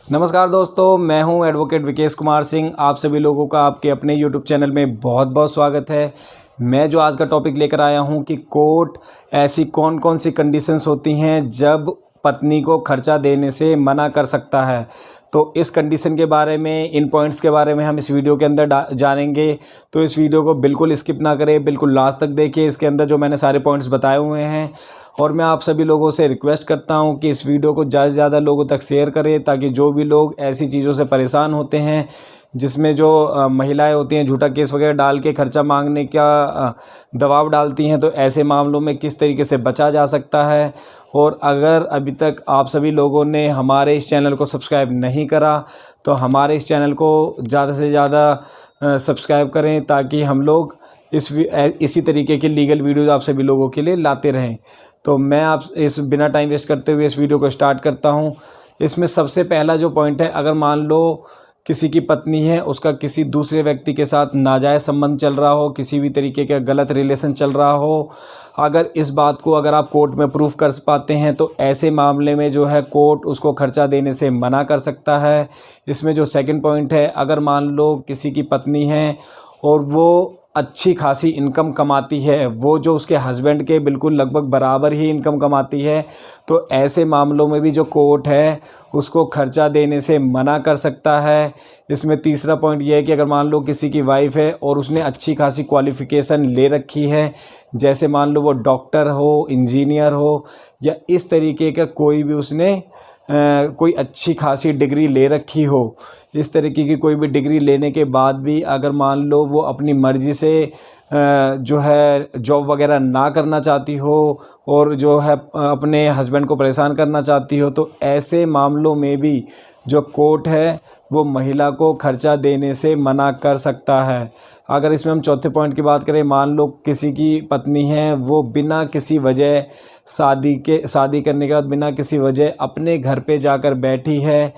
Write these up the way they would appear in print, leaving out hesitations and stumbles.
नमस्कार दोस्तों, मैं हूं एडवोकेट विकेश कुमार सिंह। आप सभी लोगों का आपके अपने यूट्यूब चैनल में बहुत बहुत स्वागत है। मैं जो आज का टॉपिक लेकर आया हूं कि कोर्ट ऐसी कौन कौन सी कंडीशंस होती हैं जब पत्नी को खर्चा देने से मना कर सकता है। तो इस कंडीशन के बारे में, इन पॉइंट्स के बारे में हम इस वीडियो के अंदर जानेंगे। तो इस वीडियो को बिल्कुल स्किप ना करें, बिल्कुल लास्ट तक देखिए। इसके अंदर जो मैंने सारे पॉइंट्स बताए हुए हैं, और मैं आप सभी लोगों से रिक्वेस्ट करता हूं कि इस वीडियो को ज़्यादा से ज़्यादा लोगों तक शेयर करें, ताकि जो भी लोग ऐसी चीज़ों से परेशान होते हैं जिसमें जो महिलाएं होती हैं झूठा केस वगैरह डाल के खर्चा मांगने का दबाव डालती हैं, तो ऐसे मामलों में किस तरीके से बचा जा सकता है। और अगर अभी तक आप सभी लोगों ने हमारे इस चैनल को सब्सक्राइब नहीं करा तो हमारे इस चैनल को ज़्यादा से ज़्यादा सब्सक्राइब करें, ताकि हम लोग इसी तरीके के लीगल वीडियोज़ आप सभी लोगों के लिए लाते रहें। तो मैं आप इस बिना टाइम वेस्ट करते हुए इस वीडियो को स्टार्ट करता हूं। इसमें सबसे पहला जो पॉइंट है, अगर मान लो किसी की पत्नी है, उसका किसी दूसरे व्यक्ति के साथ नाजायज़ संबंध चल रहा हो, किसी भी तरीके का गलत रिलेशन चल रहा हो, अगर इस बात को अगर आप कोर्ट में प्रूफ कर पाते हैं तो ऐसे मामले में जो है कोर्ट उसको खर्चा देने से मना कर सकता है। इसमें जो सेकंड पॉइंट है, अगर मान लो किसी की पत्नी है और वो अच्छी खासी इनकम कमाती है, वो जो उसके हस्बैंड के बिल्कुल लगभग बराबर ही इनकम कमाती है, तो ऐसे मामलों में भी जो कोर्ट है उसको खर्चा देने से मना कर सकता है। इसमें तीसरा पॉइंट ये है कि अगर मान लो किसी की वाइफ है और उसने अच्छी खासी क्वालिफ़िकेशन ले रखी है, जैसे मान लो वो डॉक्टर हो, इंजीनियर हो, या इस तरीके का कोई भी उसने कोई अच्छी खासी डिग्री ले रखी हो, इस तरीके की कोई भी डिग्री लेने के बाद भी अगर मान लो वो अपनी मर्ज़ी से जो है जॉब वगैरह ना करना चाहती हो और जो है अपने हस्बैंड को परेशान करना चाहती हो, तो ऐसे मामलों में भी जो कोर्ट है वो महिला को खर्चा देने से मना कर सकता है। अगर इसमें हम चौथे पॉइंट की बात करें, मान लो किसी की पत्नी है, वो बिना किसी वजह शादी करने के बाद बिना किसी वजह अपने घर पे जाकर बैठी है,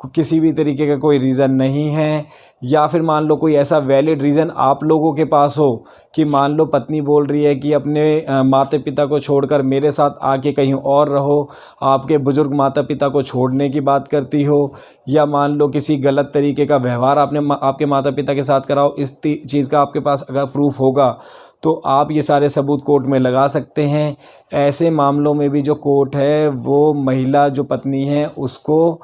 किसी भी तरीके का कोई रीज़न नहीं है, या फिर मान लो कोई ऐसा वैलिड रीज़न आप लोगों के पास हो कि मान लो पत्नी बोल रही है कि अपने माता पिता को छोड़कर मेरे साथ आके कहीं और रहो, आपके बुज़ुर्ग माता पिता को छोड़ने की बात करती हो, या मान लो किसी गलत तरीके का व्यवहार आपके माता पिता के साथ कराओ, इस चीज़ का आपके पास अगर प्रूफ होगा तो आप ये सारे सबूत कोर्ट में लगा सकते हैं। ऐसे मामलों में भी जो कोर्ट है वो महिला जो पत्नी है उसको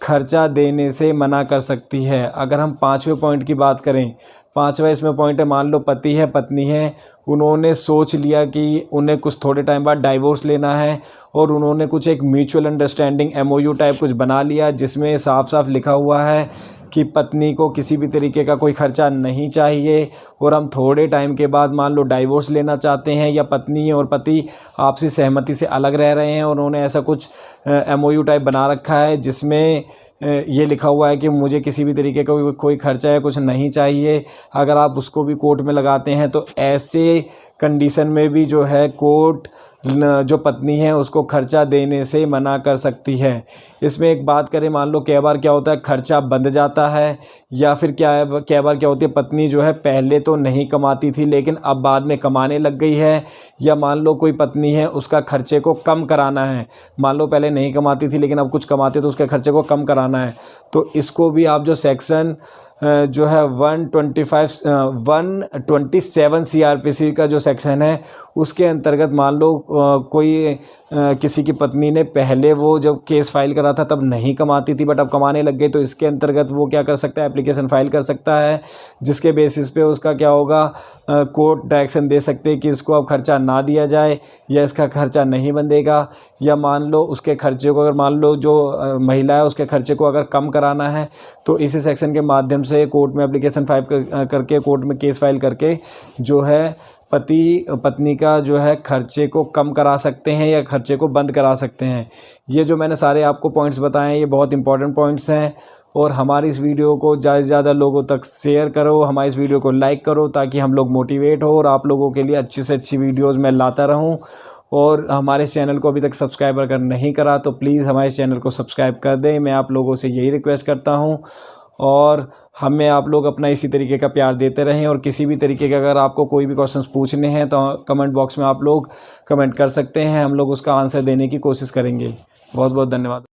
खर्चा देने से मना कर सकती है। अगर हम पाँचवें पॉइंट की बात करें, पाँचवा इसमें पॉइंट है, मान लो पति है, पत्नी है, उन्होंने सोच लिया कि उन्हें कुछ थोड़े टाइम बाद डाइवोर्स लेना है और उन्होंने कुछ एक म्यूचुअल अंडरस्टैंडिंग MOU टाइप कुछ बना लिया, जिसमें साफ साफ लिखा हुआ है कि पत्नी को किसी भी तरीके का कोई खर्चा नहीं चाहिए, और हम थोड़े टाइम के बाद मान लो डाइवोर्स लेना चाहते हैं, या पत्नी और पति आपसी सहमति से अलग रह रहे हैं और उन्होंने ऐसा कुछ MOU टाइप बना रखा है जिसमें ये लिखा हुआ है कि मुझे किसी भी तरीके का कोई खर्चा या कुछ नहीं चाहिए। अगर आप उसको भी कोर्ट में लगाते हैं तो ऐसे कंडीशन में भी जो है कोर्ट जो पत्नी है उसको खर्चा देने से मना कर सकती है। इसमें एक बात करें, मान लो कई बार क्या होता है खर्चा बंध जाता है, या फिर कई बार क्या होती है पत्नी जो है पहले तो नहीं कमाती थी लेकिन अब बाद में कमाने लग गई है, या मान लो कोई पत्नी है उसका खर्चे को कम कराना है, मान लो पहले नहीं कमाती थी लेकिन अब कुछ कमाती तो उसके खर्चे को कम कराना है, तो इसको भी आप जो सेक्शन जो है 127 CRPC का जो सेक्शन है उसके अंतर्गत मान लो कोई किसी की पत्नी ने पहले वो जब केस फाइल करा था तब नहीं कमाती थी बट अब कमाने लग गई, तो इसके अंतर्गत वो क्या कर सकता है, एप्लीकेशन फाइल कर सकता है, जिसके बेसिस पे उसका क्या होगा, कोर्ट डायरेक्शन दे सकते हैं कि इसको अब खर्चा ना दिया जाए या इसका खर्चा नहीं बंधेगा, या मान लो उसके खर्चे को अगर मान लो जो महिला है उसके खर्चे को अगर कम कराना है तो इसी सेक्शन के माध्यम से कोर्ट में एप्लीकेशन फाइल करके कोर्ट में केस फाइल करके जो है पति पत्नी का जो है खर्चे को कम करा सकते हैं या खर्चे को बंद करा सकते हैं। ये जो मैंने सारे आपको पॉइंट्स बताए हैं ये बहुत इंपॉर्टेंट पॉइंट्स हैं, और हमारी इस वीडियो को ज़्यादा से ज़्यादा लोगों तक शेयर करो, हमारी इस वीडियो को लाइक करो, ताकि हम लोग मोटिवेट हो और आप लोगों के लिए अच्छी से अच्छी वीडियोज़ मैं लाता रहूँ। और हमारे चैनल को अभी तक सब्सक्राइब अगर नहीं करा तो प्लीज़ हमारे चैनल को सब्सक्राइब कर दें, मैं आप लोगों से यही रिक्वेस्ट करता हूँ। और हमें आप लोग अपना इसी तरीके का प्यार देते रहें, और किसी भी तरीके का अगर आपको कोई भी क्वेश्चंस पूछने हैं तो कमेंट बॉक्स में आप लोग कमेंट कर सकते हैं, हम लोग उसका आंसर देने की कोशिश करेंगे। बहुत बहुत धन्यवाद।